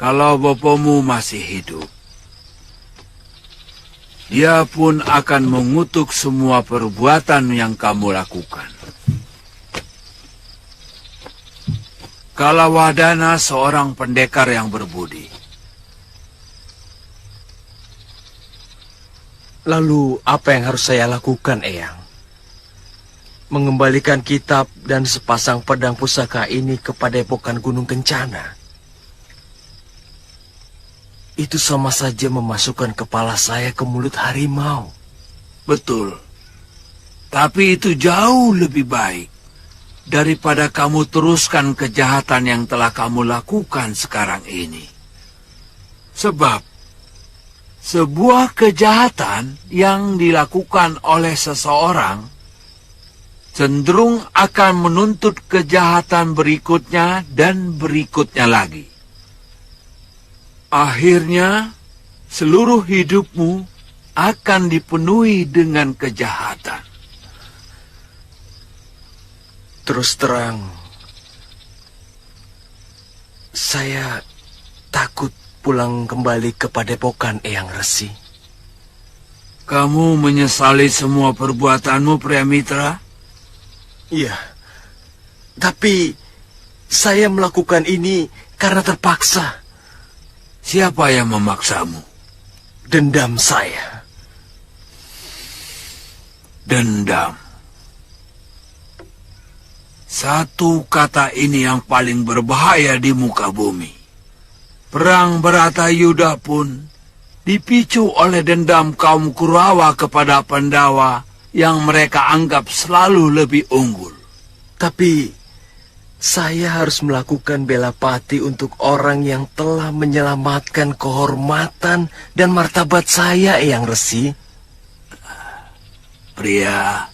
Kalau bapamu masih hidup, dia pun akan mengutuk semua perbuatan yang kamu lakukan. Kalawadana seorang pendekar yang berbudi. Lalu apa yang harus saya lakukan, Eyang? Mengembalikan kitab dan sepasang pedang pusaka ini ke Padepokan Gunung Kencana. Itu sama saja memasukkan kepala saya ke mulut harimau. Betul. Tapi itu jauh lebih baik daripada kamu teruskan kejahatan yang telah kamu lakukan sekarang ini. Sebab sebuah kejahatan yang dilakukan oleh seseorang cenderung akan menuntut kejahatan berikutnya dan berikutnya lagi. Akhirnya, seluruh hidupmu akan dipenuhi dengan kejahatan. Terus terang, saya takut pulang kembali ke Padepokan Eyang Resi. Kamu menyesali semua perbuatanmu, Priamitra? Iya, tapi saya melakukan ini karena terpaksa. Siapa yang memaksamu? Dendam saya. Dendam. Satu kata ini yang paling berbahaya di muka bumi. Perang Bharatayuddha pun dipicu oleh dendam kaum Kurawa kepada Pandawa yang mereka anggap selalu lebih unggul. Tapi saya harus melakukan bela pati untuk orang yang telah menyelamatkan kehormatan dan martabat saya, Eyang Resi. Pria,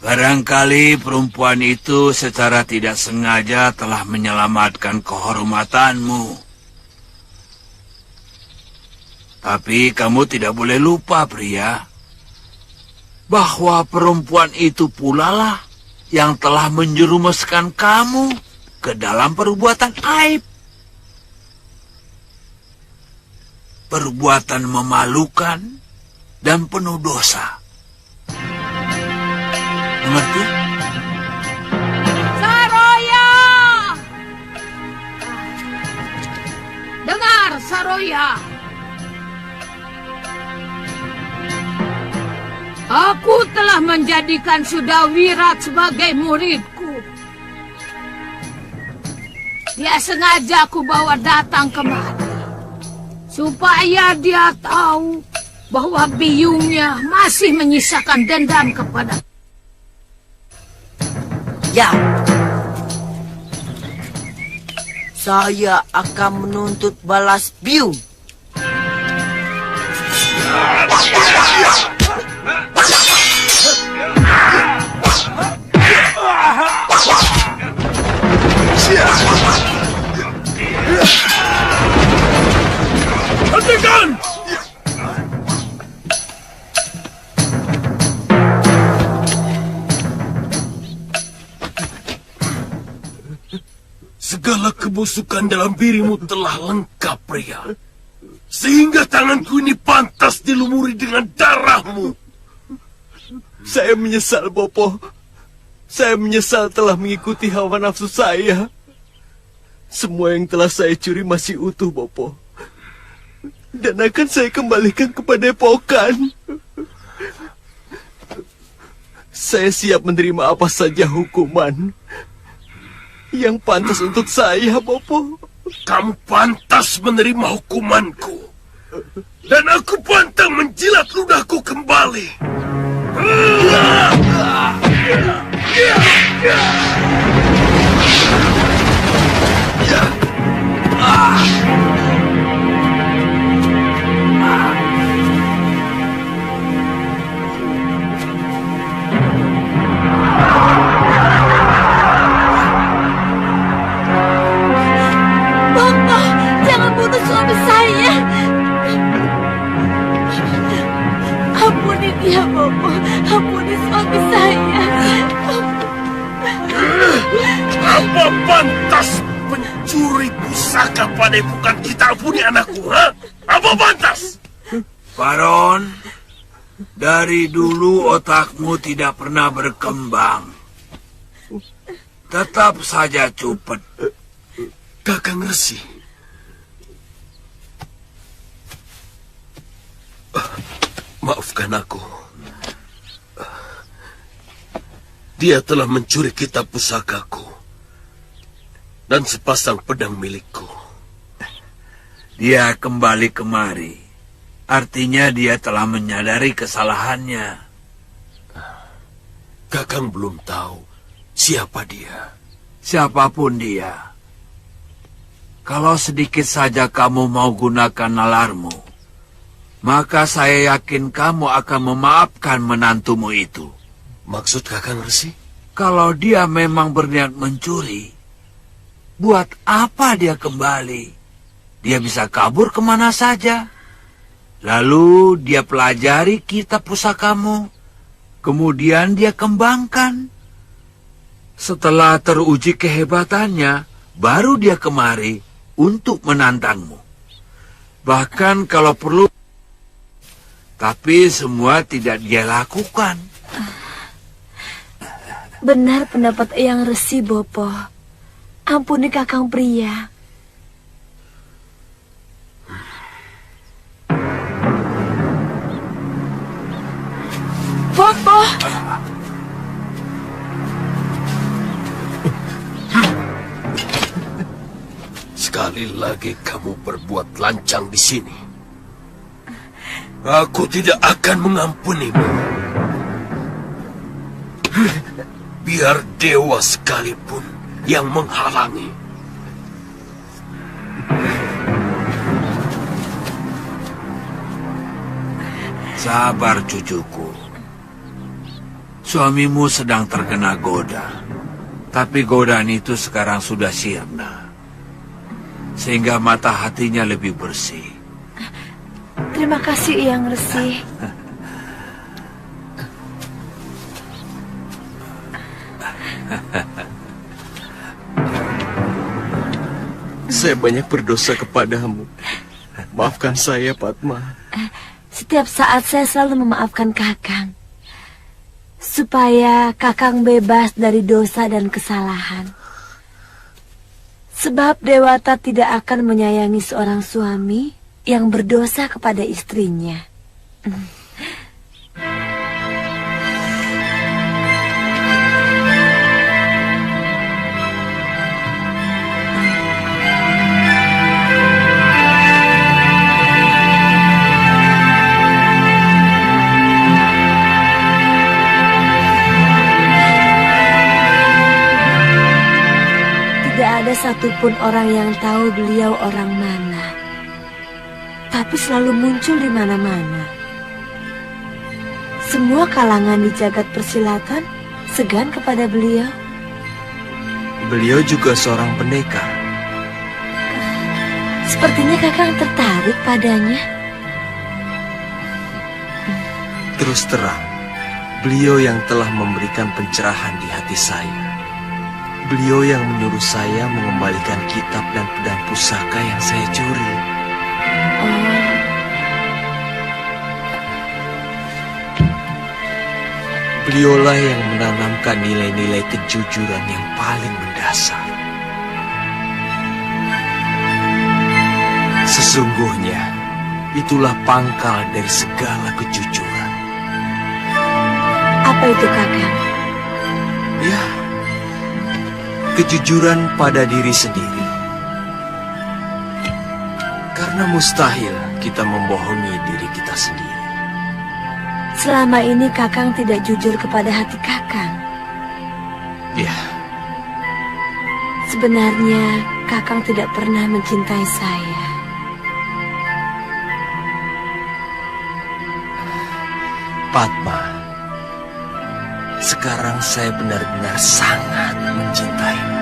barangkali perempuan itu secara tidak sengaja telah menyelamatkan kehormatanmu. Tapi kamu tidak boleh lupa, pria, bahwa perempuan itu pula lah yang telah menjerumuskan kamu ke dalam perbuatan aib. Perbuatan memalukan dan penuh dosa. Mengerti? Saroya! Dengar, Saroya! Aku telah menjadikan Sudawirat sebagai muridku. Dia sengaja aku bawa datang kemari, supaya dia tahu bahwa biungnya masih menyisakan dendam kepada. Ya, saya akan menuntut balas biung. Hentikan! Segala kebusukan dalam dirimu telah lengkap, pria. Sehingga tanganku ini pantas dilumuri dengan darahmu. Saya menyesal, Bopo. Saya menyesal telah mengikuti hawa nafsu saya. Semua yang telah saya curi masih utuh, Bopo. Dan akan saya kembalikan kepada Padepokan. Saya siap menerima apa saja hukuman yang pantas untuk saya, Bopo. Kamu pantas menerima hukumanku. Dan aku pantang menjilat ludahku kembali. Bapak, jangan bunuh suami saya. Ampuni dia, Bapak. Ampuni suami saya. mencuri pusaka padepokan kita punya anakku, ha? Apa pantas? Baron, dari dulu otakmu tidak pernah berkembang. Tetap saja cupet. Kakang Resi. Maafkan aku. Dia telah mencuri kitab pusakaku dan sepasang pedang milikku. Dia kembali kemari. Artinya dia telah menyadari kesalahannya. Kakang belum tahu siapa dia. Siapapun dia. Kalau sedikit saja kamu mau gunakan nalarmu, maka saya yakin kamu akan memaafkan menantumu itu. Maksud Kakang Resi? Kalau dia memang berniat mencuri, buat apa dia kembali? Dia bisa kabur kemana saja. Lalu dia pelajari kitab pusakamu. Kemudian dia kembangkan. Setelah teruji kehebatannya, baru dia kemari untuk menantangmu. Bahkan kalau perlu. Tapi semua tidak dia lakukan. Benar pendapat Eyang Resi, Bopo. Ampuni Kakang Pria. Bopo! Sekali lagi kamu berbuat lancang di sini. Aku tidak akan mengampunimu. Biar dewa sekalipun yang menghalangi. Sabar cucuku. Suamimu sedang terkena goda. Tapi godaan itu sekarang sudah sirna. Sehingga mata hatinya lebih bersih. Terima kasih, Eyang Resi. Saya banyak berdosa kepadamu. Maafkan saya, Padma. Setiap saat saya selalu memaafkan Kakang. Supaya Kakang bebas dari dosa dan kesalahan. Sebab Dewata tidak akan menyayangi seorang suami yang berdosa kepada istrinya. Tidak ada satupun orang yang tahu beliau orang mana. Tapi selalu muncul di mana-mana. Semua kalangan di jagat persilatan segan kepada beliau. Beliau juga seorang pendekar. Sepertinya Kakang tertarik padanya. Terus terang, beliau yang telah memberikan pencerahan di hati saya. Beliau yang menyuruh saya mengembalikan kitab dan pedang pusaka yang saya curi. Beliaulah yang menanamkan nilai-nilai kejujuran yang paling mendasar. Sesungguhnya, itulah pangkal dari segala kejujuran. Apa itu, Kakang? Ya, kejujuran pada diri sendiri. Karena mustahil kita membohongi diri kita sendiri. Selama ini Kakang tidak jujur kepada hati Kakang. Ya, Sebenarnya Kakang tidak pernah mencintai saya. Padma, sekarang saya benar-benar sangat mencintaimu.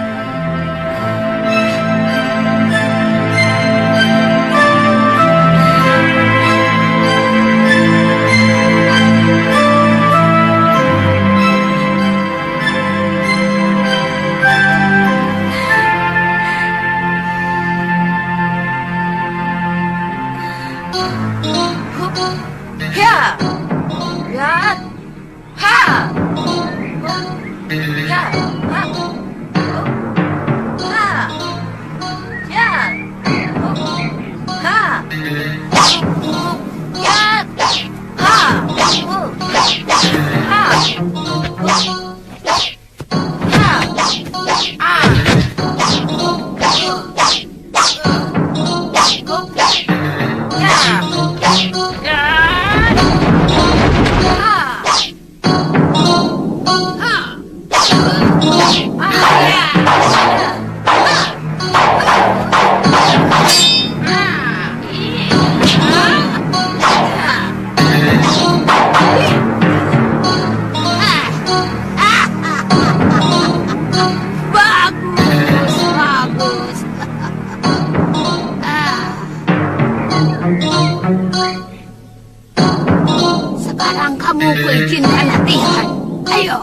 Sekarang kamu kuizinkan latihan. Ayo.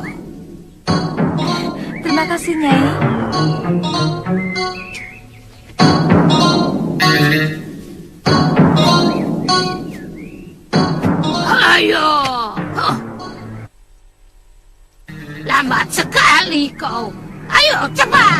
Terima kasih, Nyai. Ayo. Lambat sekali kau. Ayo, cepat.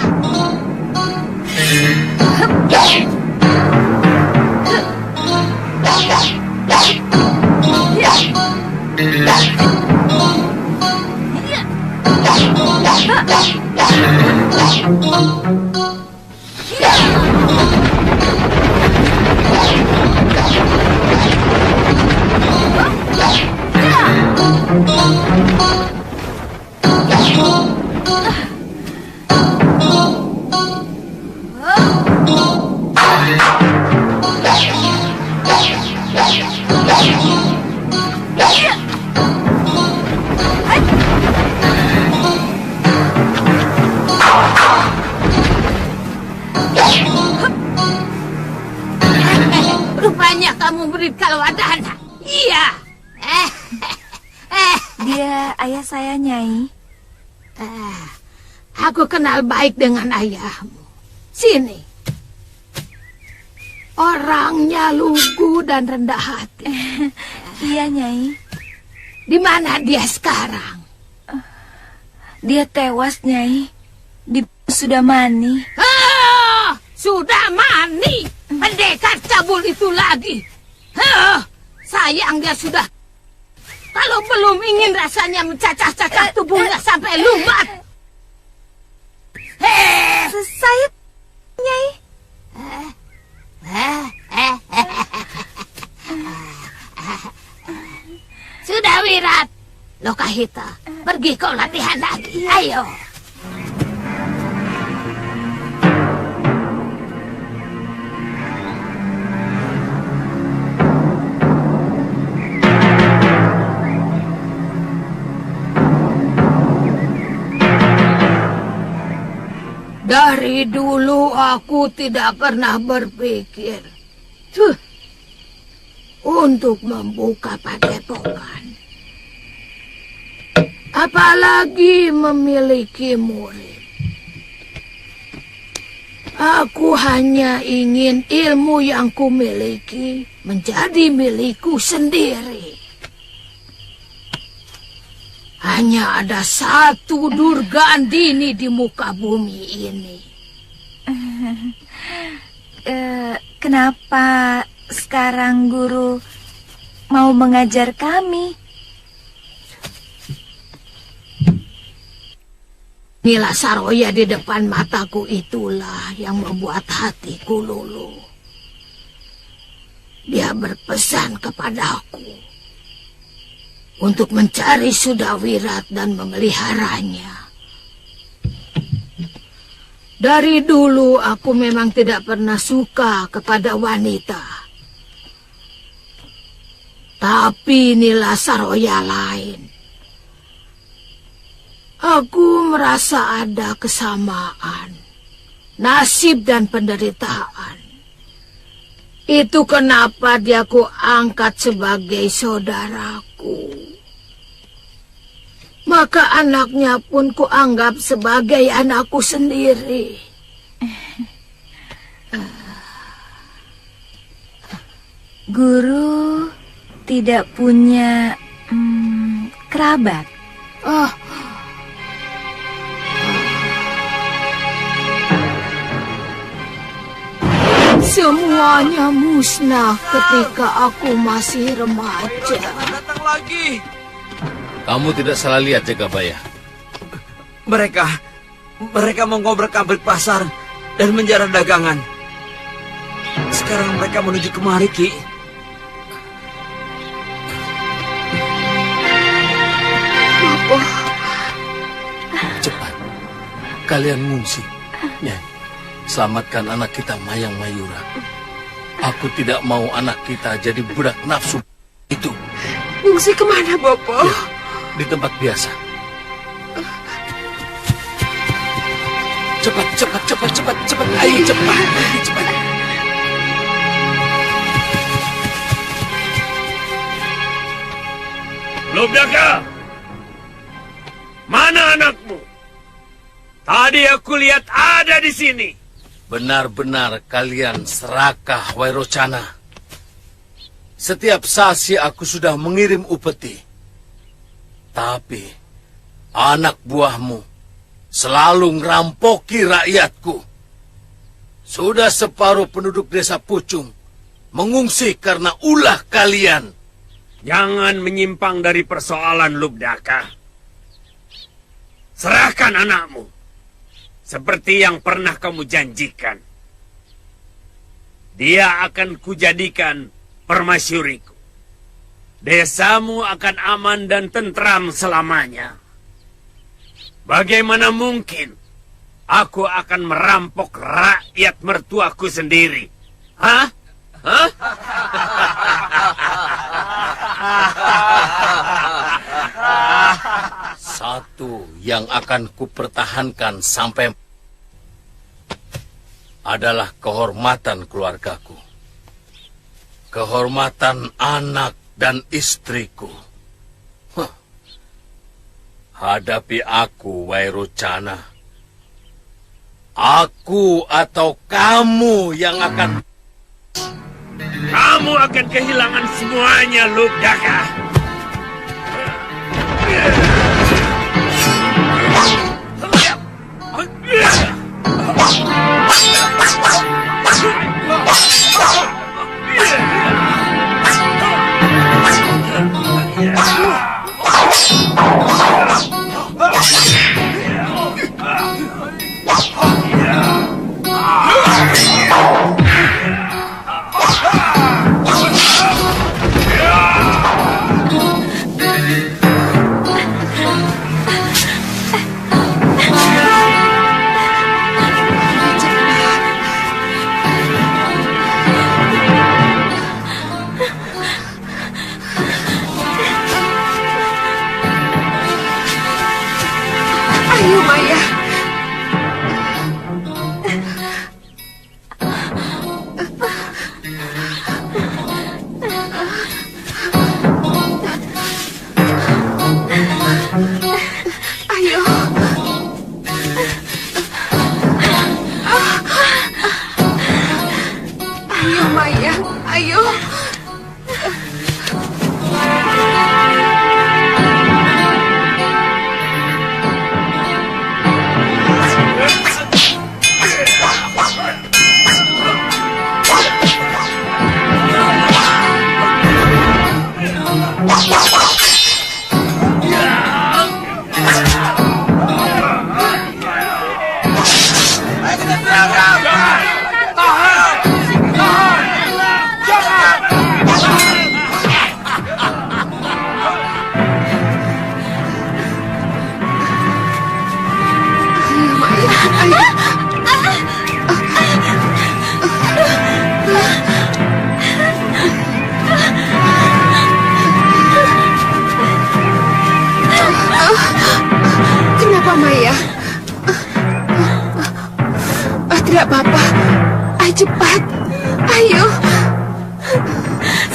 Rupanya kamu beri kalwadana. Iya. Dia ayah saya, Nyai. Aku kenal baik dengan ayahmu. Sini. Orangnya lugu dan rendah hati. Iya, Nyai. Di mana dia sekarang? Dia tewas, Nyai. Di Sudamani. Sudah mani. Pendekar cabul itu lagi. Sayang dia sudah. Kalau belum ingin rasanya mencacah-cacah tubuhnya sampai lumat. Saya, Nyai. Sudah, Wirat. Lokahita, pergi kau latihan lagi. Ayo. Dari dulu aku tidak pernah berpikir untuk membuka padepokan. Apalagi memiliki murid. Aku hanya ingin ilmu yang kumiliki menjadi milikku sendiri. Hanya ada satu Durga Andini di muka bumi ini. Kenapa sekarang guru mau mengajar kami? Nila Saroya di depan mataku itulah yang membuat hatiku luluh. Dia berpesan kepadaku untuk mencari Sudawirat dan memeliharanya. Dari dulu aku memang tidak pernah suka kepada wanita. Tapi Nila Saroya lain. Aku merasa ada kesamaan, nasib dan penderitaan. Itu kenapa dia ku angkat sebagai saudaraku. Maka anaknya pun ku anggap sebagai anakku sendiri. Guru tidak punya kerabat. Semuanya musnah ketika aku masih remaja. Datang lagi. Kamu tidak salah lihat, Jagabaya. Mereka mengobrak-abrik pasar dan menjarah dagangan. Sekarang mereka menuju kemari, Ki. Cepat, kalian mengungsi. Nyai, selamatkan anak kita Mayang Mayura. Aku tidak mau anak kita jadi budak nafsu itu. Mengungsi kemana, Bopo? Ya, di tempat biasa. Cepat, cepat, cepat, cepat, cepat. Ayo, cepat, cepat. Lobdaka! Mana anakmu? Tadi aku lihat ada di sini. Benar-benar kalian serakah, Wairocana. Setiap sasi aku sudah mengirim upeti. Tapi anak buahmu selalu ngerampoki rakyatku. Sudah separuh penduduk desa Pucung mengungsi karena ulah kalian. Jangan menyimpang dari persoalan, Lubdaka. Serahkan anakmu. Seperti yang pernah kamu janjikan. Dia akan kujadikan permasyuriku. Desamu akan aman dan tentram selamanya. Bagaimana mungkin aku akan merampok rakyat mertuaku sendiri? Hah? Hah? Satu yang akan kupertahankan sampai adalah kehormatan keluargaku. Kehormatan anak dan istriku. Huh. Hadapi aku, Wairocana. Aku atau kamu yang akan... Kamu akan kehilangan semuanya, Lubdaka. Ayo, Maya. Ayo. Ayo, Maya. Ayo. Kenapa, Maya? Tidak apa-apa. Ayo cepat. Ayo.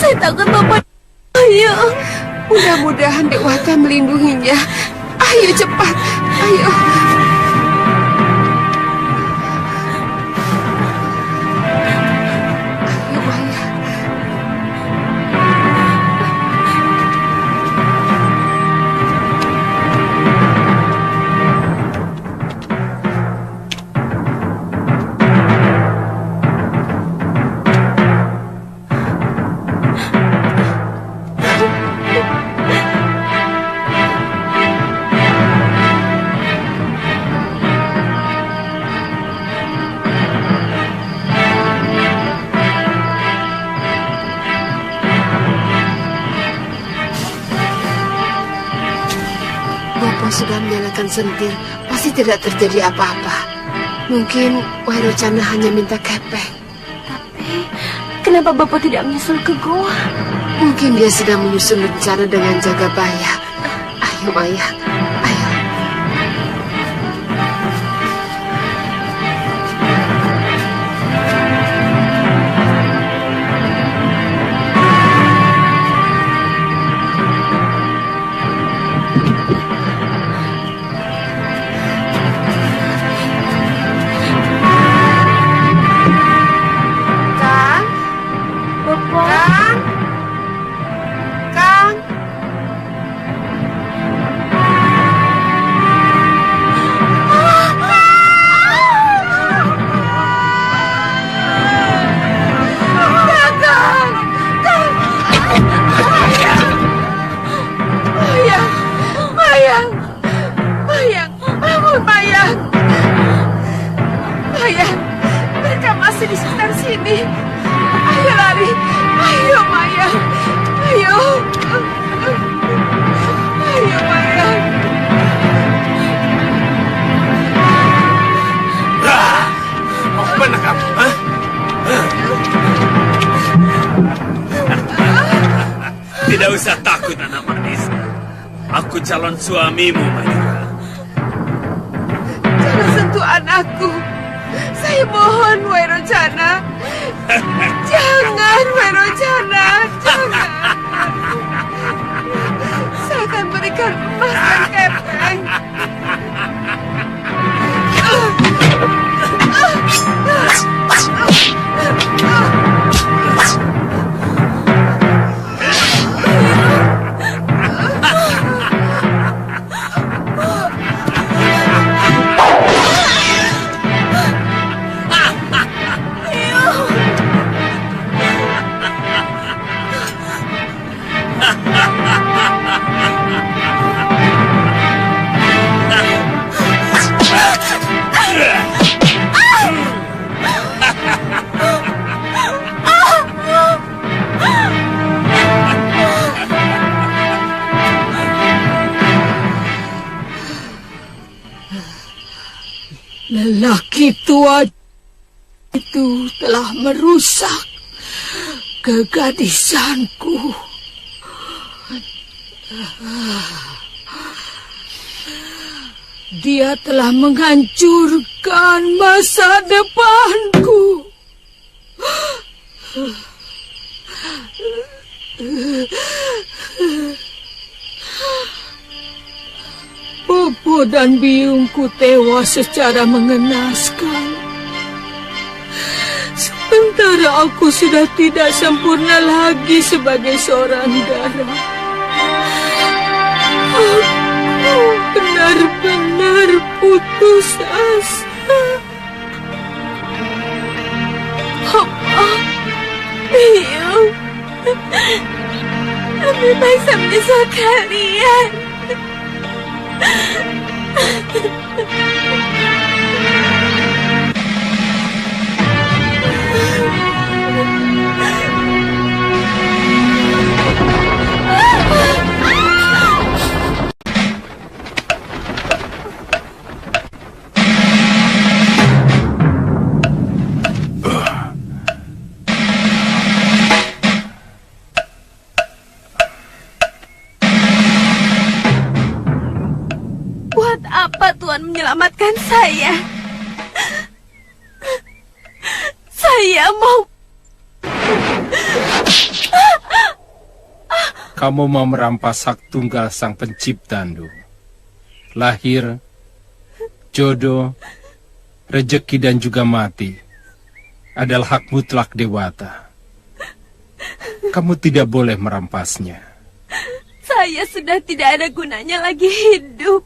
Saya takut Bapak. Ayo. Mudah-mudahan Dewata melindunginya. Ayo cepat. Ayo. Ayo, Maya. sudah menyalakan sentir, pasti tidak terjadi apa-apa. Mungkin Wairocana hanya minta kepeng. Tapi kenapa Bapak tidak menyusul ke gua? Mungkin dia sedang menyusun rencana dengan jaga bayah. Ayo, Maya. Ayo. Kang? Bapak? Kang. Mayang, bangun Mayang. Mayang, mereka masih di sekitar sini. Ayo lari, ayo Mayang, ayo. Ayo Mayang. Mau kemana kamu? Hah? Tidak usah takut, anak manis. Aku calon suamimu, Mayura. Jangan sentuh anakku. Saya mohon, Wairocana. Jangan, Wairocana. Jangan. Saya akan berikan emas dan kepeng. Lelaki tua itu telah merusak kegadisanku. Dia telah menghancurkan masa depanku. Bobo dan biungku tewas secara mengenaskan. Sementara aku sudah tidak sempurna lagi sebagai seorang darah. Aku benar-benar putus asa. Bobo, Biung, lebih baik saya menyusul kalian. Buat apa Tuhan menyelamatkan saya? Saya mau... Kamu mau merampas hak tunggal sang pencipta, Ndu. Lahir, jodoh, rejeki dan juga mati adalah hak mutlak Dewata. Kamu tidak boleh merampasnya. Saya sudah tidak ada gunanya lagi hidup.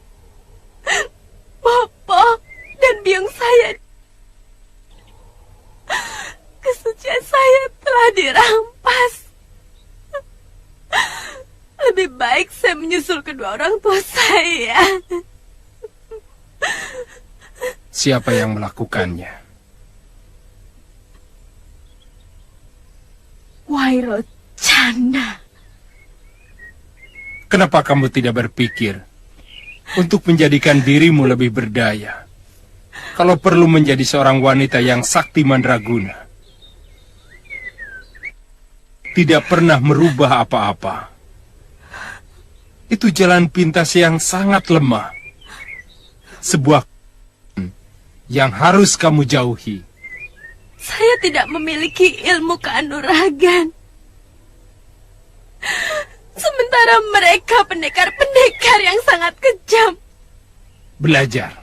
Bobo dan biung saya, kesucian saya telah dirampas. Lebih baik saya menyusul kedua orang tua saya. Siapa yang melakukannya? Wairocana. Kenapa kamu tidak berpikir untuk menjadikan dirimu lebih berdaya. Kalau perlu menjadi seorang wanita yang sakti mandraguna. Tidak pernah merubah apa-apa. Itu jalan pintas yang sangat lemah. Sebuah yang harus kamu jauhi. Saya tidak memiliki ilmu kanuragan. Sementara mereka pendekar-pendekar yang sangat kejam. Belajar.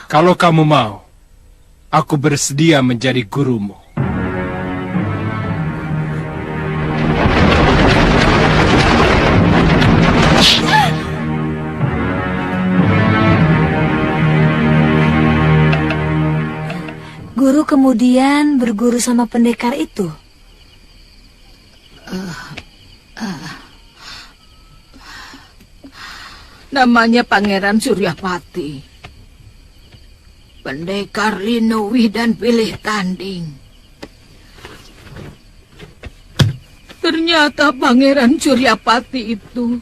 Kalau kamu mau, aku bersedia menjadi gurumu. Guru kemudian berguru sama pendekar itu. Namanya Pangeran Suryapati. Pendekar Linuwih dan pilih tanding. Ternyata Pangeran Suryapati itu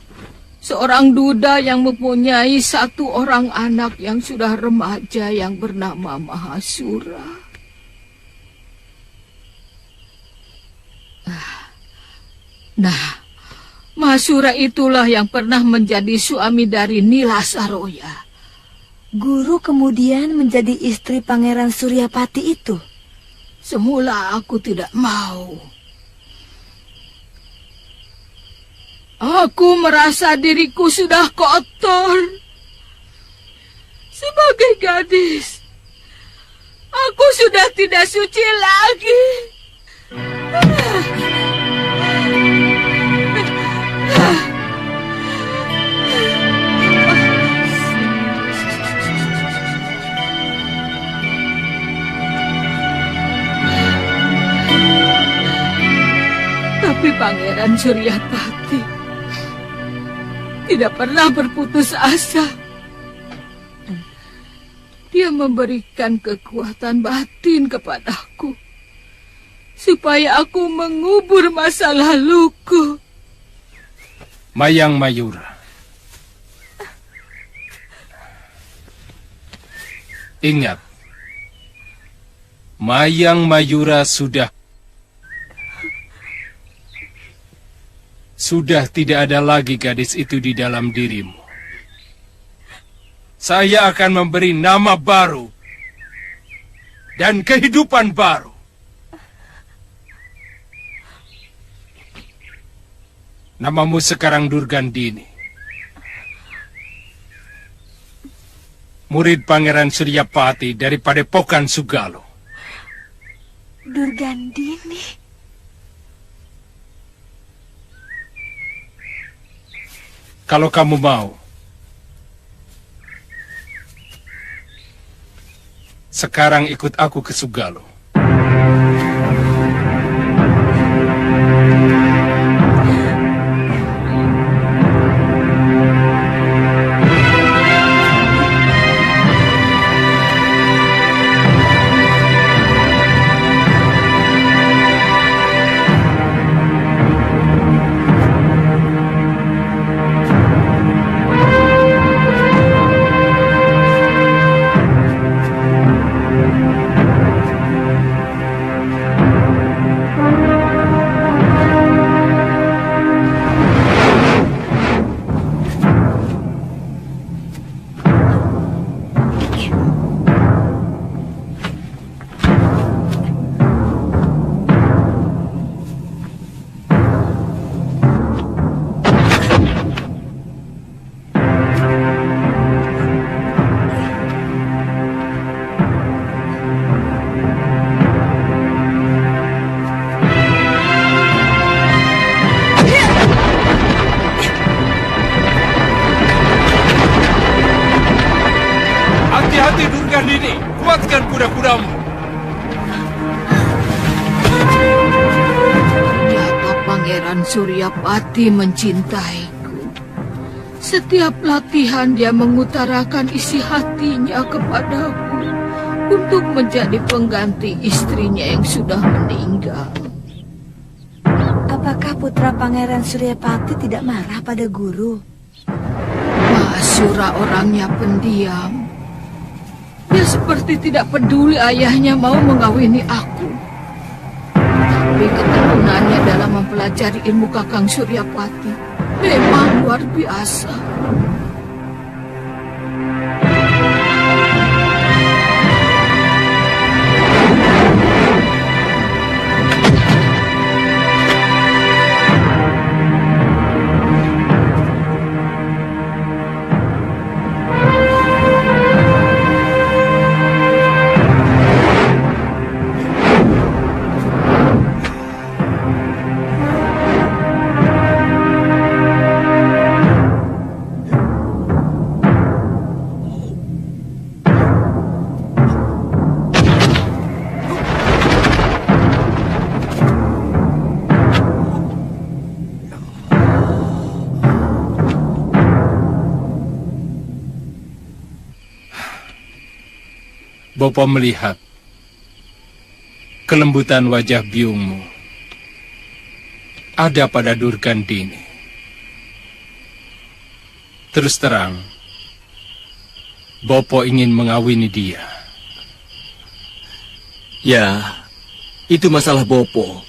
seorang duda yang mempunyai satu orang anak yang sudah remaja yang bernama Mahasura. Nah, Mahasura itulah yang pernah menjadi suami dari Nila Saroya. Guru kemudian menjadi istri Pangeran Suryapati itu. Semula aku tidak mau. Aku merasa diriku sudah kotor. Sebagai gadis, aku sudah tidak suci lagi. Tapi Pangeran Suryapati tidak pernah berputus asa. Dia memberikan kekuatan batin kepadaku supaya aku mengubur masa laluku. Mayang Mayura. Ingat, Mayang Mayura sudah tidak ada lagi gadis itu di dalam dirimu. Saya akan memberi nama baru dan kehidupan baru. Namamu sekarang Durgandini. Murid Pangeran Suryapati dari Padepokan Sugalo. Durgandini. Kalau kamu mau, sekarang ikut aku ke Sugalo. Hati-hati Durgandini, kuatkan kuda-kudamu. Ternyata Pangeran Suryapati mencintaiku. Setiap latihan dia mengutarakan isi hatinya kepadaku untuk menjadi pengganti istrinya yang sudah meninggal. Apakah putra Pangeran Suryapati tidak marah pada guru? Mahasura orangnya pendiam. Dia seperti tidak peduli ayahnya mau mengawini aku. Tapi ketekunannya dalam mempelajari ilmu Kakang Suryapati memang luar biasa. Bopo melihat kelembutan wajah biungmu ada pada Durgandini. Terus terang, Bopo ingin mengawini dia. Ya, itu masalah Bopo.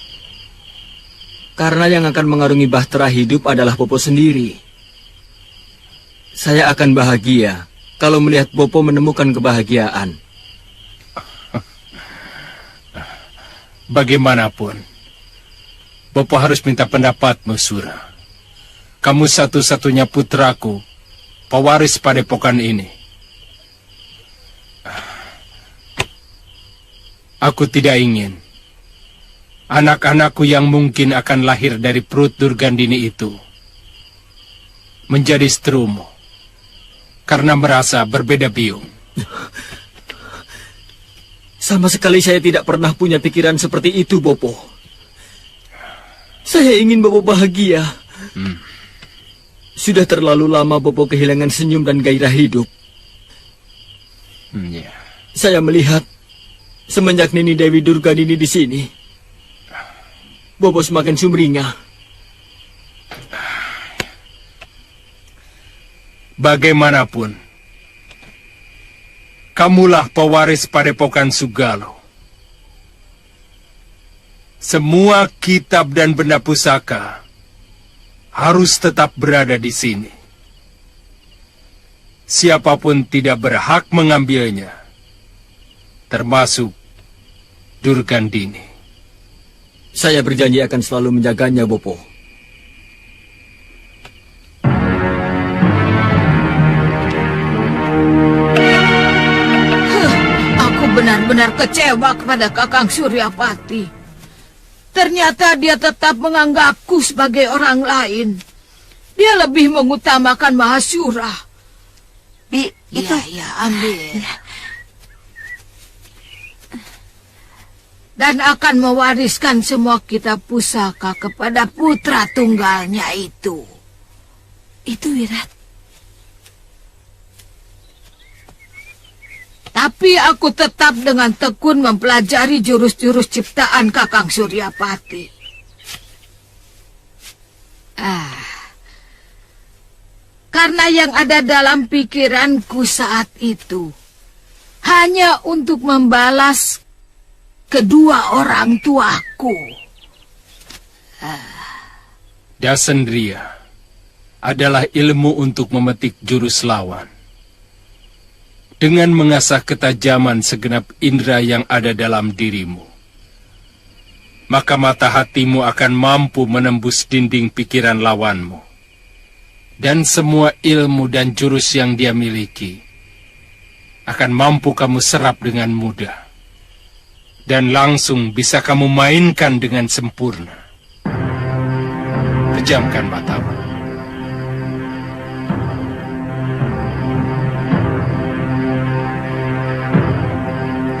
Karena yang akan mengarungi bahtera hidup adalah Bopo sendiri. Saya akan bahagia kalau melihat Bopo menemukan kebahagiaan. Bagaimanapun, Bopo harus minta pendapatmu, Sura. Kamu satu-satunya putraku, pewaris padepokan ini. Aku tidak ingin anak-anakku yang mungkin akan lahir dari perut Durgandini itu menjadi strumo karena merasa berbeda biung. Sama sekali saya tidak pernah punya pikiran seperti itu, Bopo. Saya ingin Bopo bahagia. Sudah terlalu lama Bopo kehilangan senyum dan gairah hidup. Saya melihat semenjak Nini Dewi Durgandini di sini, Bopo semakin sumringah. Bagaimanapun, kamulah pewaris padepokan Sugalo. Semua kitab dan benda pusaka harus tetap berada di sini. Siapapun tidak berhak mengambilnya, termasuk Durgandini. Saya berjanji akan selalu menjaganya, Bopo. Benar-benar kecewa kepada Kakang Suryapati. Ternyata dia tetap menganggapku sebagai orang lain. Dia lebih mengutamakan Mahasura. Itu... Ya, ambil. Dan akan mewariskan semua kitab pusaka kepada putra tunggalnya itu. Itu Wirat. Tapi aku tetap dengan tekun mempelajari jurus-jurus ciptaan Kakang Suryapati. Karena yang ada dalam pikiranku saat itu hanya untuk membalas kedua orang tuaku. Dasendriya adalah ilmu untuk memetik jurus lawan. Dengan mengasah ketajaman segenap indera yang ada dalam dirimu, maka mata hatimu akan mampu menembus dinding pikiran lawanmu. Dan semua ilmu dan jurus yang dia miliki akan mampu kamu serap dengan mudah. Dan langsung bisa kamu mainkan dengan sempurna. Pejamkan matamu.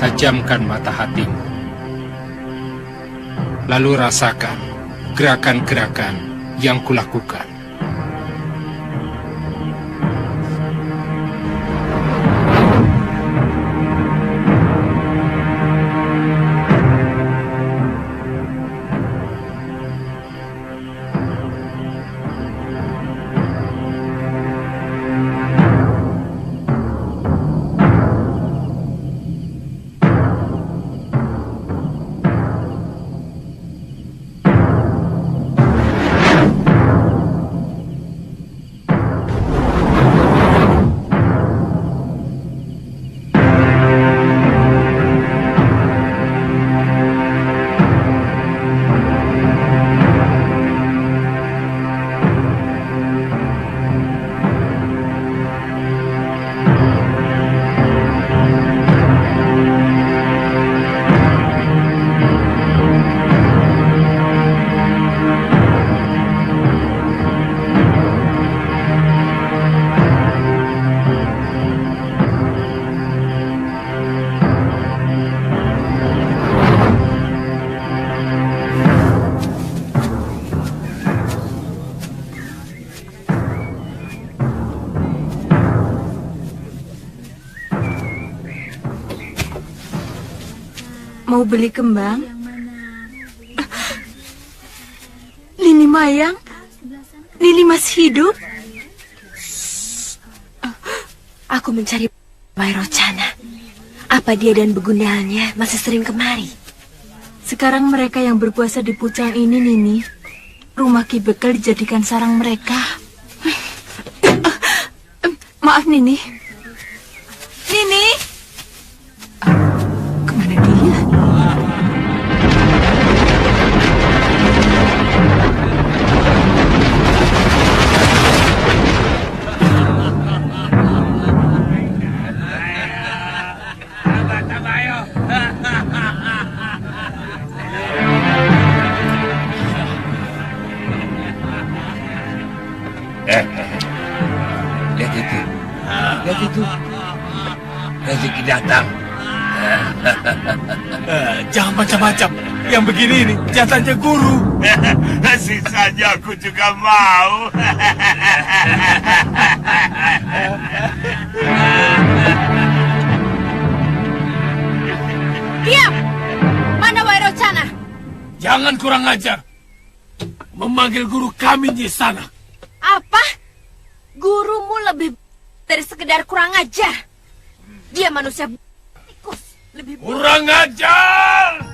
Tajamkan mata hatimu. Lalu rasakan gerakan-gerakan yang kulakukan. Mau beli kembang? Nini Mayang? Nini masih hidup? Aku mencari Wairocana. Apa dia dan begundalnya masih sering kemari? Sekarang mereka yang berpuasa di Pucang ini, Nini, rumah Ki Bekel dijadikan sarang mereka. Maaf, Nini. Nini? Kemana dia? Lihat itu. Lihat itu. Rezeki datang. Jangan macam-macam. Yang begini ini jatahnya guru. Sisanya aku juga mau. Diam! Mana Wairocana? Jangan kurang ajar. Memanggil guru kami di sana. Apa? Gurumu lebih dari sekedar kurang ajar. Dia manusia tikus. Lebih Kurang ajar!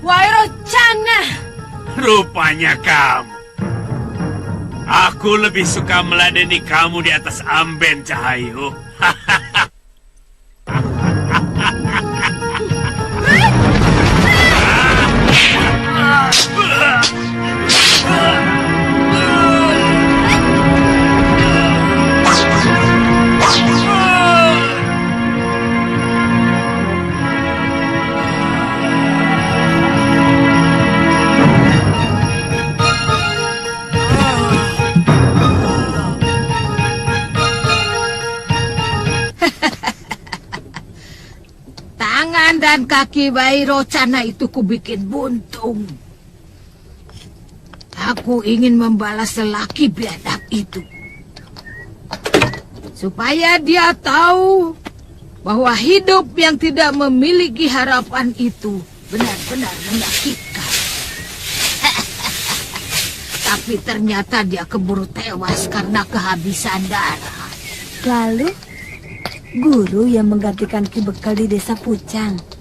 Wairocana! Rupanya kamu. Aku lebih suka meladeni kamu di atas Amben, Cahayu. Tangan dan kaki Wairocana itu kubikin buntung. Aku ingin membalas lelaki biadab itu. Supaya dia tahu bahwa hidup yang tidak memiliki harapan itu benar-benar menyakitkan. Tapi ternyata dia keburu tewas karena kehabisan darah. Lalu, guru yang menggantikan Ki Bekel di desa Pucang.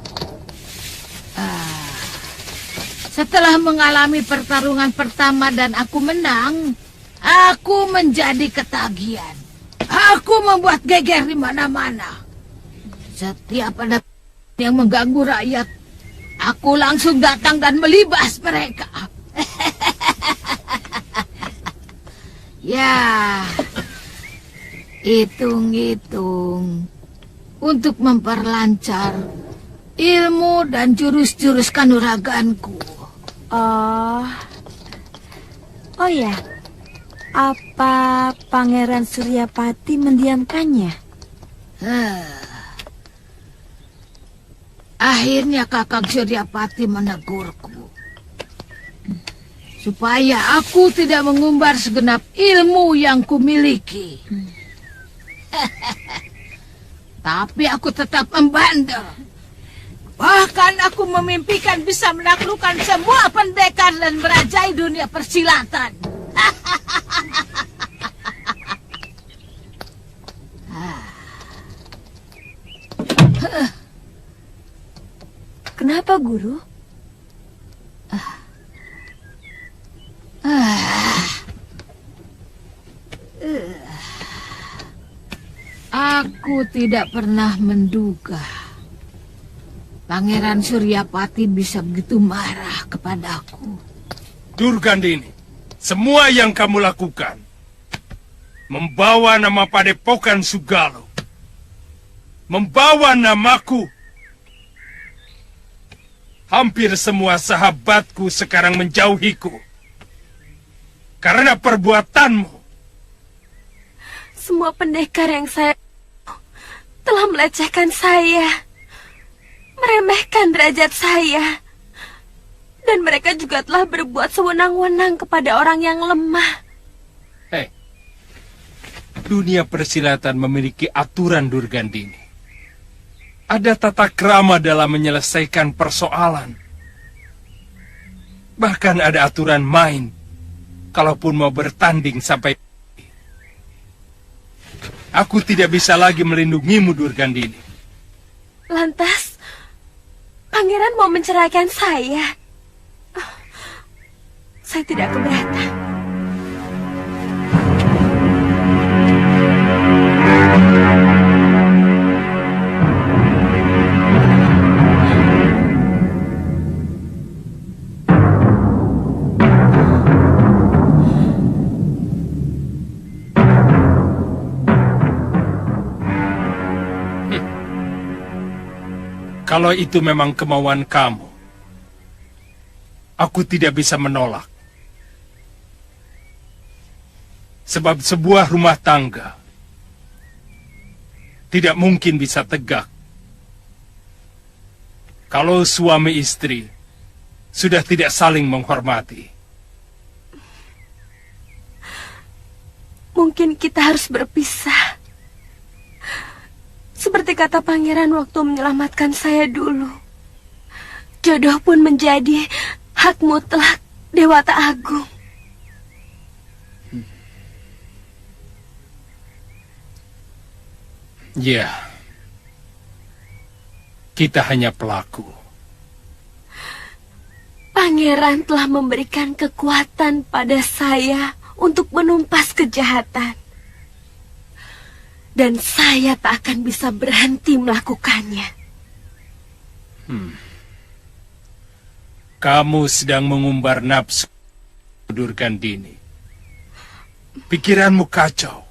Setelah mengalami pertarungan pertama dan aku menang, aku menjadi ketagihan. Aku membuat geger di mana-mana. Setiap ada yang mengganggu rakyat, aku langsung datang dan melibas mereka. Ya, hitung-hitung untuk memperlancar ilmu dan jurus-jurus kanuraganku. Oh ya, apa Pangeran Suryapati mendiamkannya? Akhirnya Kakang Suryapati menegurku supaya aku tidak mengumbar segenap ilmu yang kumiliki. Tapi aku tetap membandel. Bahkan aku memimpikan bisa menaklukkan semua pendekar dan merajai dunia persilatan. Kenapa, Guru? Aku tidak pernah menduga Pangeran Suryapati bisa begitu marah kepadaku. Durgandini, semua yang kamu lakukan membawa nama Padepokan Sugalo, membawa namaku. Hampir semua sahabatku sekarang menjauhiku karena perbuatanmu. Semua pendekar yang saya telah melecehkan saya, meremehkan derajat saya, dan mereka juga telah berbuat sewenang-wenang kepada orang yang lemah. Hei, dunia persilatan memiliki aturan, Durgandini. Ada tata krama dalam menyelesaikan persoalan. Bahkan ada aturan main, kalaupun mau bertanding sampai... Aku tidak bisa lagi melindungimu, Durgandini. Lantas, Pangeran mau menceraikan saya? Saya tidak keberatan. Kalau itu memang kemauan kamu, aku tidak bisa menolak. Sebab sebuah rumah tangga tidak mungkin bisa tegak kalau suami istri sudah tidak saling menghormati. Mungkin kita harus berpisah. Seperti kata Pangeran waktu menyelamatkan saya dulu. Jodoh pun menjadi hak mutlak Dewata Agung. Ya, kita hanya pelaku. Pangeran telah memberikan kekuatan pada saya untuk menumpas kejahatan. Dan saya tak akan bisa berhenti melakukannya. Kamu sedang mengumbar nafsu, Durgandini. Pikiranmu kacau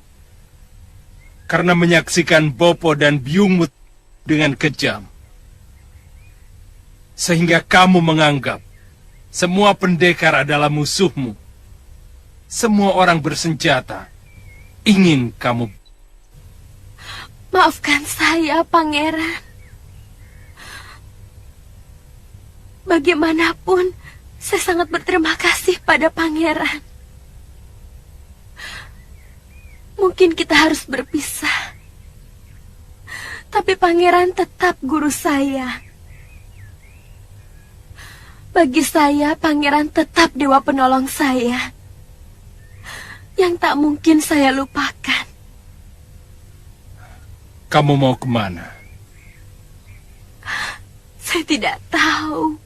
karena menyaksikan Bopo dan biungmu dengan kejam. Sehingga kamu menganggap semua pendekar adalah musuhmu. Semua orang bersenjata ingin kamu. Maafkan saya, Pangeran. Bagaimanapun, saya sangat berterima kasih pada Pangeran. Mungkin kita harus berpisah. Tapi Pangeran tetap guru saya. Bagi saya, Pangeran tetap dewa penolong saya. Yang tak mungkin saya lupakan. Kamu mau kemana? Saya tidak tahu.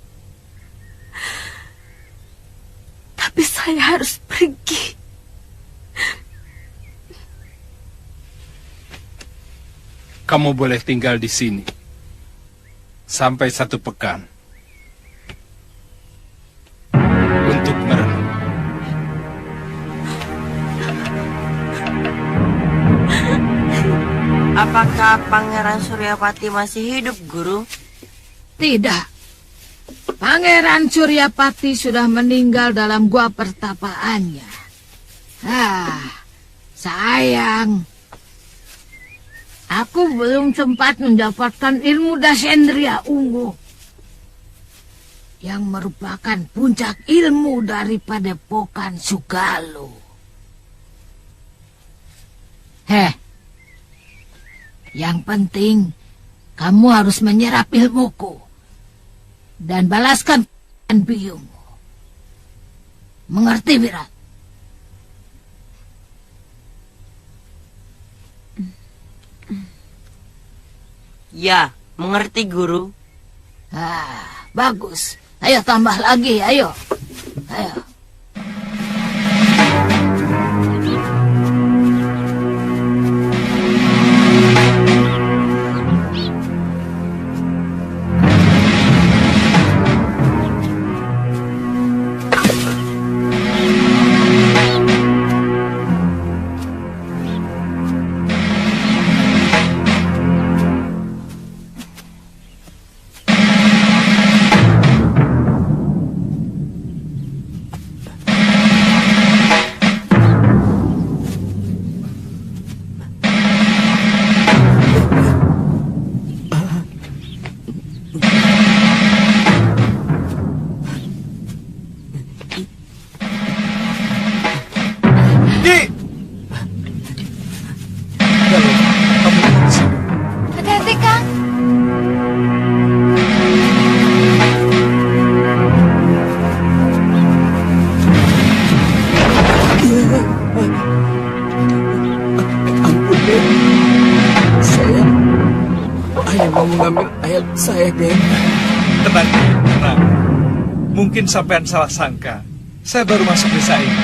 Tapi saya harus pergi. Kamu boleh tinggal di sini sampai 1 pekan untuk merenung. Apakah Pangeran Suryapati masih hidup, Guru? Tidak. Pangeran Suryapati sudah meninggal dalam gua pertapaannya. Sayang. Aku belum sempat mendapatkan ilmu Dasendria Ungu. Yang merupakan puncak ilmu dari Padepokan Sugalo. Yang penting, kamu harus menyerap ilmuku dan balaskan biungmu. Mengerti, Wirat? Ya, mengerti Guru. Bagus. Ayo tambah lagi, ayo. Ayo. Hati-hati, Kang. Ampun, Den. Saya hanya mau mengambil ayat saya, Den. Tenang, tenang. Mungkin sampean salah sangka. Saya baru masuk desa ini.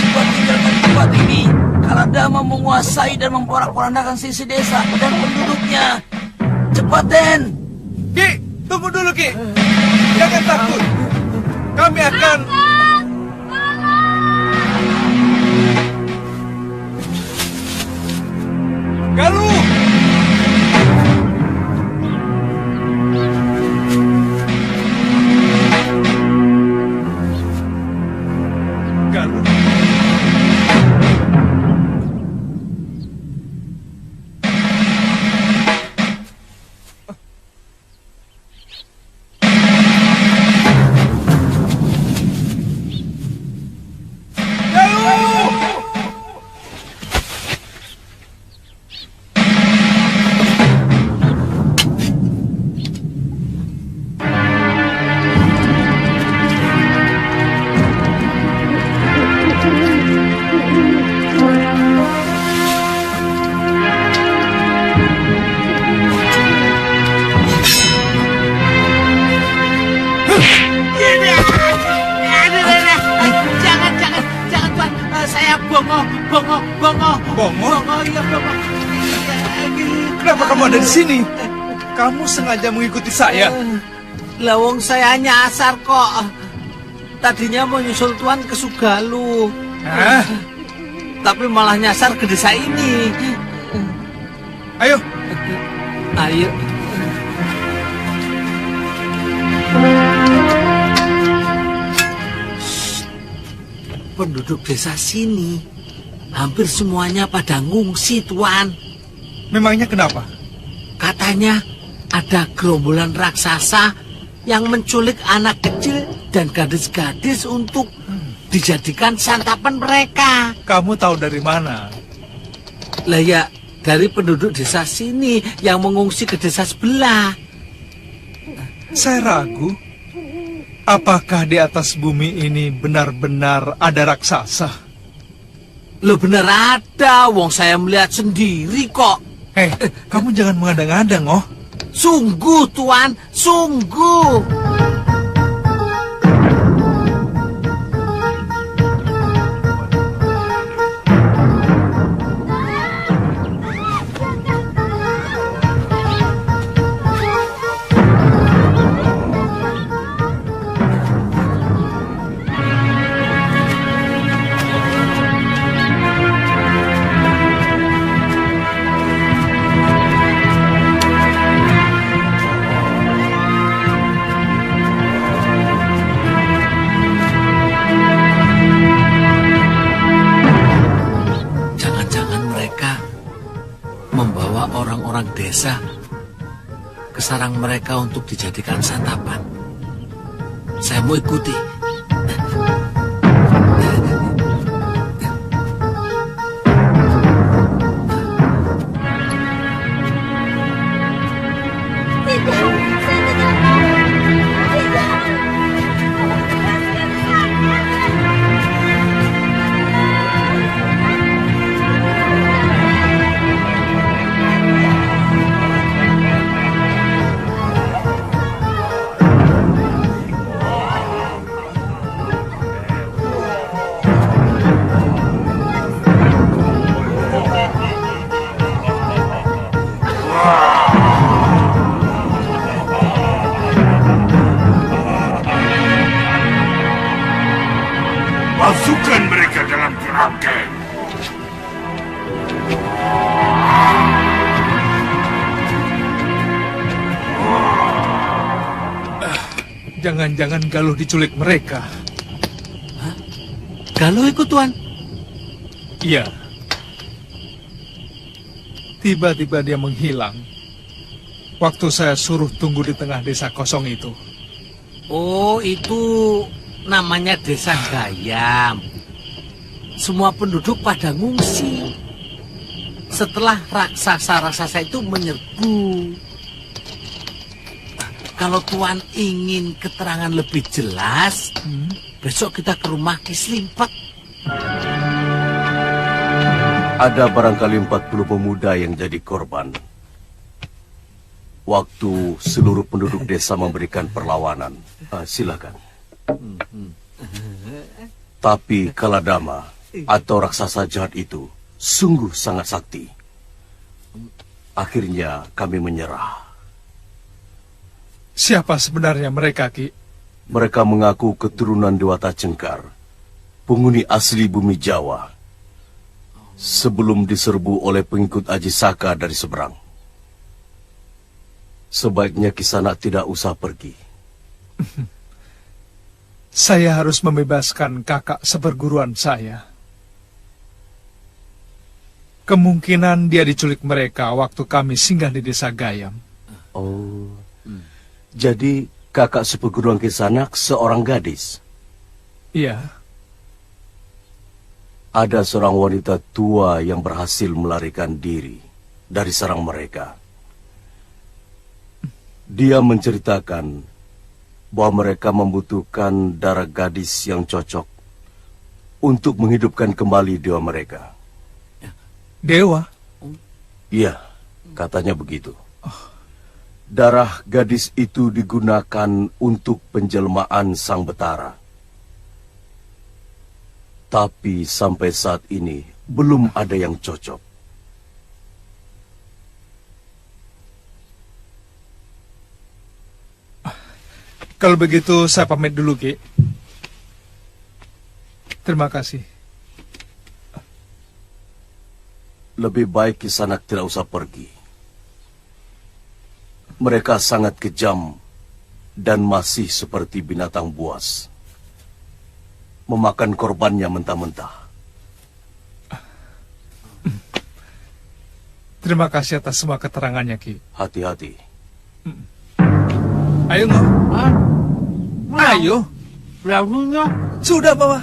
Cepat tinggalkan tempat ini. Kaladama menguasai dan memporak-porandakan sisi desa dan penduduknya. Cepat, Den. Ki, tunggu dulu, Ki. Jangan takut. Kami akan... Galuh! Galuh. Kenapa kamu ada di sini? Kamu sengaja mengikuti saya? Lawong saya nyasar kok. Tadinya mau nyusul Tuan ke Sugalu. Hah? Tapi malah nyasar ke desa ini. Ayo. Ayo. Penduduk desa sini hampir semuanya pada ngungsi, Tuan. Memangnya kenapa? Katanya ada gerombolan raksasa yang menculik anak kecil dan gadis-gadis untuk dijadikan santapan mereka. Kamu tahu dari mana? Lah ya, dari penduduk desa sini yang mengungsi ke desa sebelah. Saya ragu. Apakah di atas bumi ini benar-benar ada raksasa? Lo bener ada, wong saya melihat sendiri kok. Kamu jangan mengadang-adang, oh. Sungguh, Tuan, sungguh. Orang desa ke sarang mereka untuk dijadikan santapan. Saya mau ikuti. Masukkan mereka dalam kerangkeng. Jangan-jangan Galuh diculik mereka. Galuh ikut, Tuan? Iya. Tiba-tiba dia menghilang. Waktu saya suruh tunggu di tengah desa kosong itu. Oh, itu namanya Desa Gayam. Semua penduduk pada ngungsi setelah raksasa-raksasa itu menyerbu. Kalau Tuan ingin keterangan lebih jelas, besok kita ke rumah Ki Slimpet. Ada barangkali 40 pemuda yang jadi korban. Waktu seluruh penduduk desa memberikan perlawanan. Silakan. Tapi Kaladama atau raksasa jahat itu sungguh sangat sakti. Akhirnya kami menyerah. Siapa sebenarnya mereka, Ki? Mereka mengaku keturunan Dewata Cengkar, penghuni asli bumi Jawa, sebelum diserbu oleh pengikut Aji Saka dari seberang. Sebaiknya Kisanak tidak usah pergi. Saya harus membebaskan kakak seperguruan saya. Kemungkinan dia diculik mereka waktu kami singgah di Desa Gayam. Oh, jadi kakak seperguruan Kisanak seorang gadis? Iya. Ada seorang wanita tua yang berhasil melarikan diri dari sarang mereka. Dia menceritakan bahwa mereka membutuhkan darah gadis yang cocok untuk menghidupkan kembali dewa mereka. Dewa? Iya, katanya begitu. Darah gadis itu digunakan untuk penjelmaan Sang Betara. Tapi sampai saat ini belum ada yang cocok. Kalau begitu saya pamit dulu, Ki. Terima kasih. Lebih baik Kisanak tidak usah pergi. Mereka sangat kejam dan masih seperti binatang buas, memakan korbannya mentah-mentah. Terima kasih atas semua keterangannya, Ki. Hati-hati. Ayo, Ngo. Ayo. Sudah, bawa.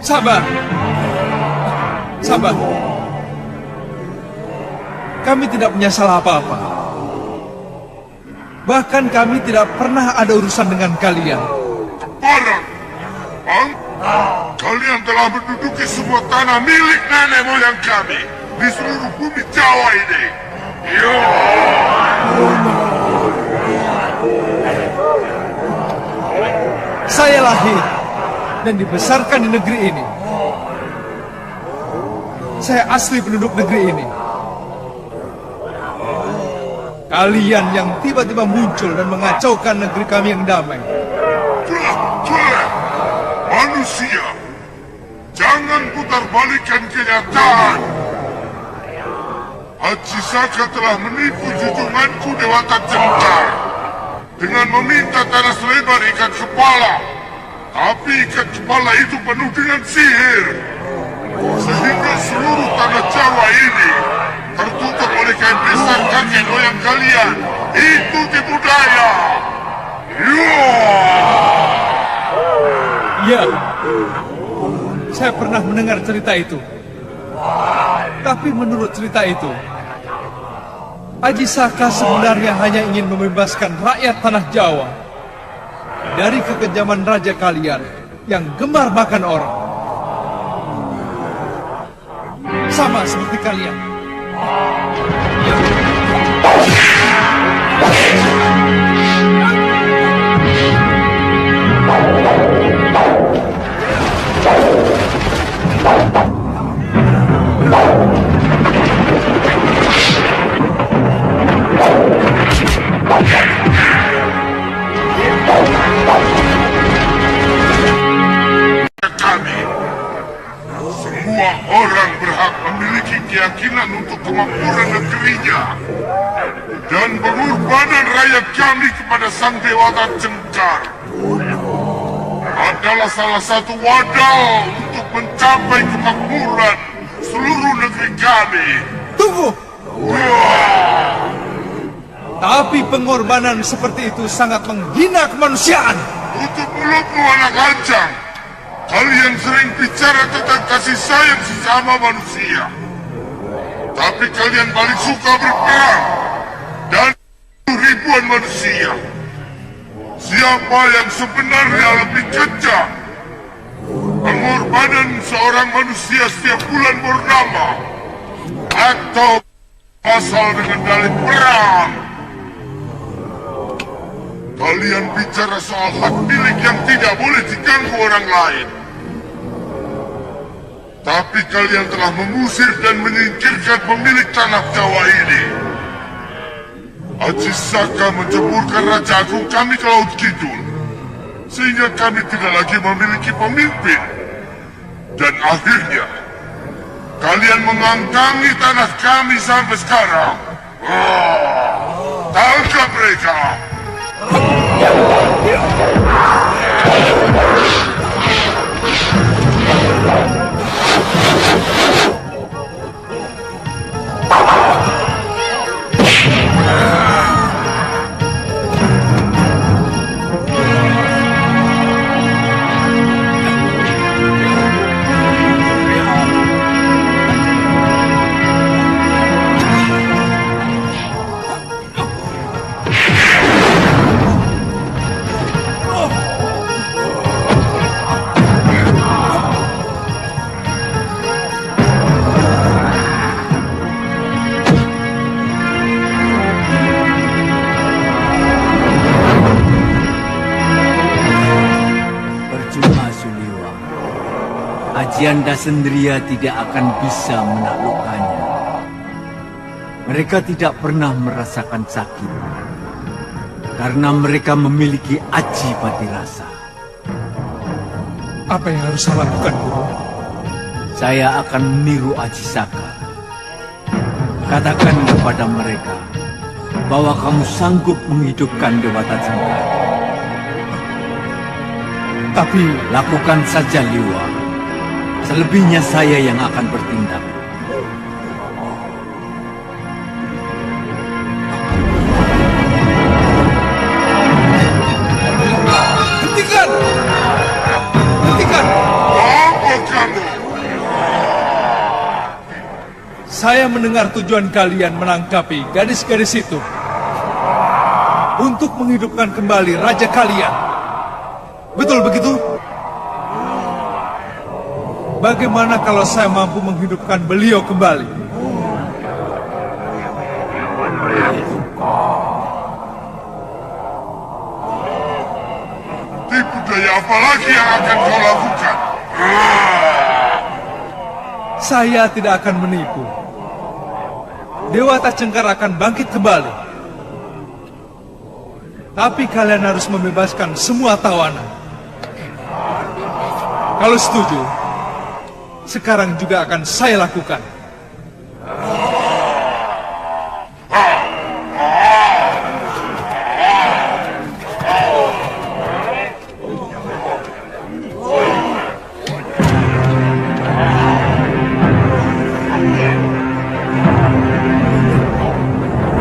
Sabar. Sabar. Kami tidak punya salah apa-apa. Bahkan kami tidak pernah ada urusan dengan kalian. Parang! Kalian telah menduduki semua tanah milik nenek moyang kami. di seluruh bumi Jawa ini. Ya. Saya lahir dan dibesarkan di negeri ini. Saya asli penduduk negeri ini. Kalian yang tiba-tiba muncul dan mengacaukan negeri kami yang damai. Jelek. Manusia, jangan putar balikan kenyataan. Haji Saka telah menipu junjunganku Dewata Cengkar dengan meminta tanah selebar ikat kepala. Tapi ikat kepala itu penuh dengan sihir, sehingga seluruh tanah Jawa ini tertutup oleh kain besar kakek moyang kalian. Itu tipu daya. Ya, saya pernah mendengar cerita itu. Tapi menurut cerita itu, Haji Saka sebenarnya hanya ingin membebaskan rakyat tanah Jawa dari kekejaman raja kalian yang gemar makan orang. Sama seperti kalian. Kami, semua orang berhak memiliki keyakinan untuk kemakmuran negerinya dan pengorbanan rakyat kami kepada Sang Dewata Cengkar adalah salah satu wadah untuk mencapai kemakmuran seluruh negeri kami. Tunggu! Tapi pengorbanan seperti itu sangat menghina kemanusiaan. Tutup mulutmu, anak lancang. Kalian sering bicara tentang kasih sayang sesama manusia, tapi kalian paling suka berperang dan ribuan manusia. Siapa yang sebenarnya lebih kejam? Pengorbanan seorang manusia setiap bulan purnama, atau asal dengan dalih perang? Kalian bicara soal hak milik yang tidak boleh diganggu orang lain. Tapi kalian telah mengusir dan menyingkirkan pemilik tanah Jawa ini. Haji Saka menceburkan Raja Agung kami ke Laut Kidul, sehingga kami tidak lagi memiliki pemimpin. Dan akhirnya, kalian mengangkangi tanah kami sampai sekarang. Tangkap mereka! Janda Sendria tidak akan bisa menaklukkannya. Mereka tidak pernah merasakan sakit, karena mereka memiliki aji pati rasa. Apa yang harus saya lakukan, Guru? Saya akan meniru Aji Saka. Katakan kepada mereka bahwa kamu sanggup menghidupkan Dewata Cengkar. Tapi lakukan saja, Liwa. Selebihnya saya yang akan bertindak. Hentikan! Hentikan! Apa kamu? Saya mendengar tujuan kalian menangkapi gadis-gadis itu untuk menghidupkan kembali raja kalian. Betul begitu? Bagaimana kalau saya mampu menghidupkan beliau kembali? Tipu daya apa lagi yang akan kau lakukan? Saya tidak akan menipu. Dewata Cengkar akan bangkit kembali. Tapi kalian harus membebaskan semua tawanan. Kalau setuju, sekarang juga akan saya lakukan.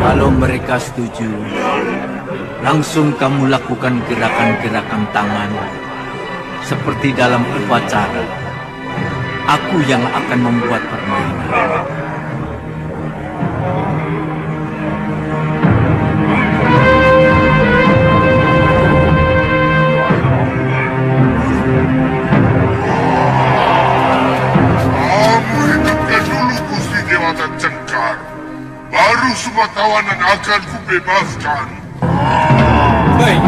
Kalau mereka setuju, langsung kamu lakukan gerakan-gerakan tangan seperti dalam upacara. Aku yang akan membuat permainan. Kamu hidupkan dulu Gusti Dewata Cengkar. Baru semua tawanan akan kubebaskan. Baik.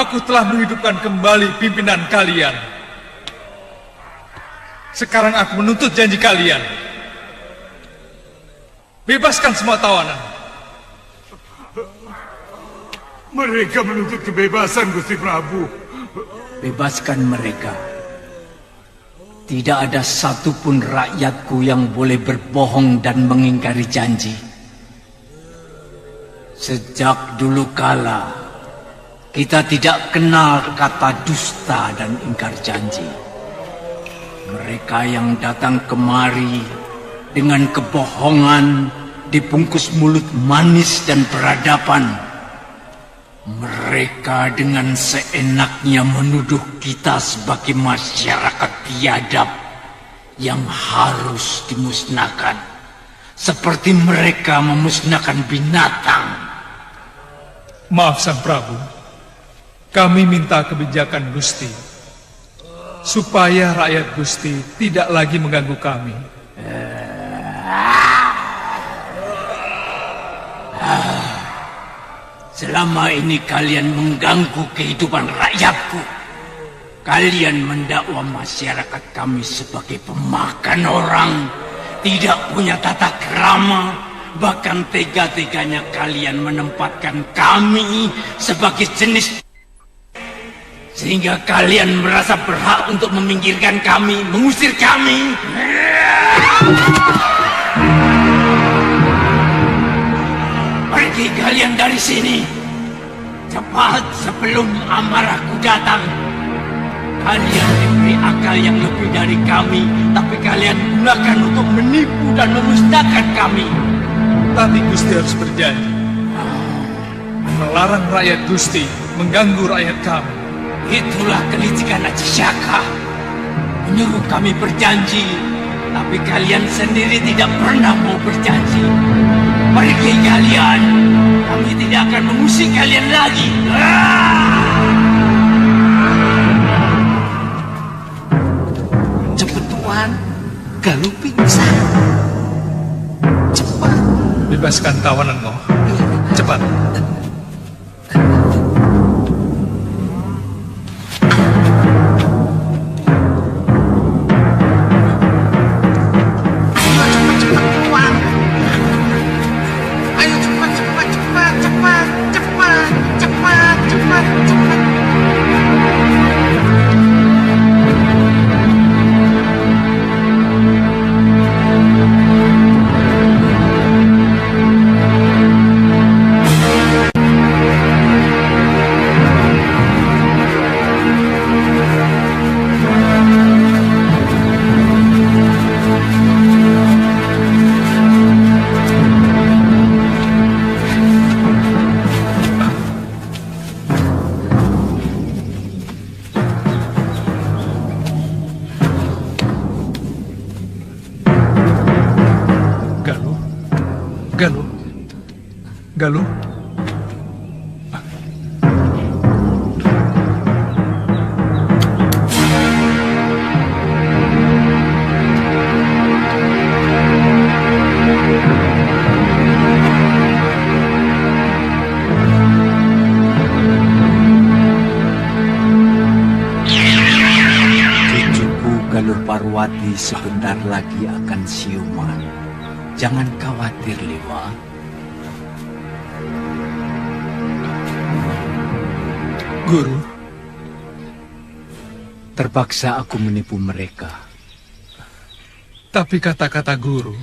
Aku telah menghidupkan kembali pimpinan kalian. Sekarang aku menuntut janji kalian. Bebaskan semua tawanan. Mereka menuntut kebebasan, Gusti Prabu. Bebaskan mereka. Tidak ada satupun rakyatku yang boleh berbohong dan mengingkari janji. Sejak dulu kala, kita tidak kenal kata dusta dan ingkar janji. Mereka yang datang kemari dengan kebohongan dibungkus mulut manis dan peradaban. Mereka dengan seenaknya menuduh kita sebagai masyarakat biadab yang harus dimusnahkan. Seperti mereka memusnahkan binatang. Maaf Sang Prabu. Kami minta kebijakan Gusti, supaya rakyat Gusti tidak lagi mengganggu kami. Selama ini kalian mengganggu kehidupan rakyatku. Kalian mendakwa masyarakat kami sebagai pemakan orang, tidak punya tata krama, bahkan tega-teganya kalian menempatkan kami sebagai jenis, sehingga kalian merasa berhak untuk meminggirkan kami, mengusir kami. Pergi kalian dari sini, cepat sebelum amarahku datang. Kalian diberi akal yang lebih dari kami, tapi kalian gunakan untuk menipu dan memusnahkan kami. Tapi Gusti harus berjanji melarang rakyat Gusti mengganggu rakyat kami. Itulah kelicikan Aji Syaka, menyuruh kami berjanji Tapi kalian sendiri tidak pernah mau berjanji. Pergi kalian. Kami tidak akan mengusik kalian lagi. Cepat Tuan, Galuh pingsan. Cepat. Bebaskan tawananmu. Cepat. Galuh. Cucuku Galuh Parwati sebentar lagi akan siuman. Jangan khawatir, Liwa. Guru, terpaksa aku menipu mereka. Tapi kata-kata guru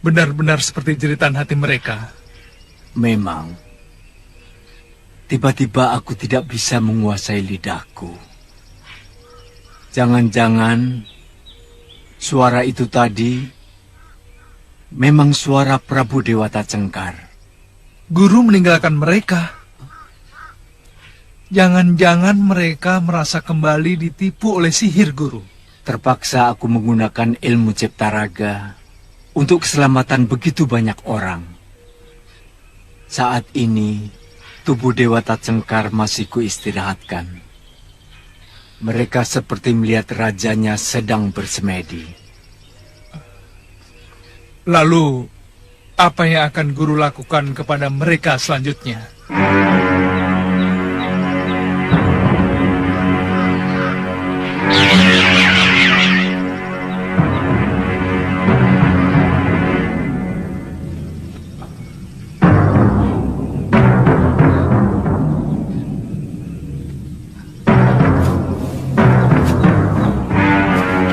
benar-benar seperti jeritan hati mereka. Memang, tiba-tiba aku tidak bisa menguasai lidahku. Jangan-jangan suara itu tadi memang suara Prabu Dewata Cengkar. Guru meninggalkan mereka. Jangan-jangan mereka merasa kembali ditipu oleh sihir, Guru. Terpaksa aku menggunakan ilmu cipta raga untuk keselamatan begitu banyak orang. Saat ini, tubuh Dewata Cengkar masih kuistirahatkan. Mereka seperti melihat rajanya sedang bersemedi. Lalu, apa yang akan Guru lakukan kepada mereka selanjutnya?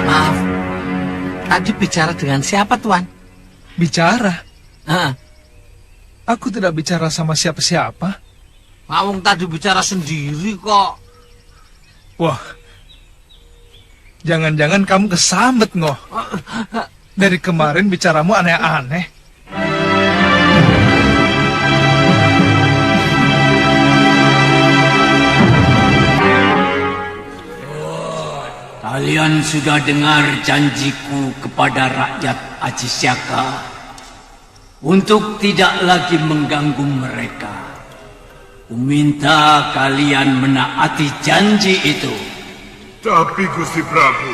Maaf, tadi bicara dengan siapa, Tuan? Bicara? Aku tidak bicara sama siapa-siapa. Mawung tadi bicara sendiri kok. Wah, jangan-jangan kamu kesambet, Ngoh. Dari kemarin bicaramu aneh-aneh. Kalian sudah dengar janjiku kepada rakyat Ajisyaka untuk tidak lagi mengganggu mereka. Kuminta kalian menaati janji itu. Tapi Gusti Prabu,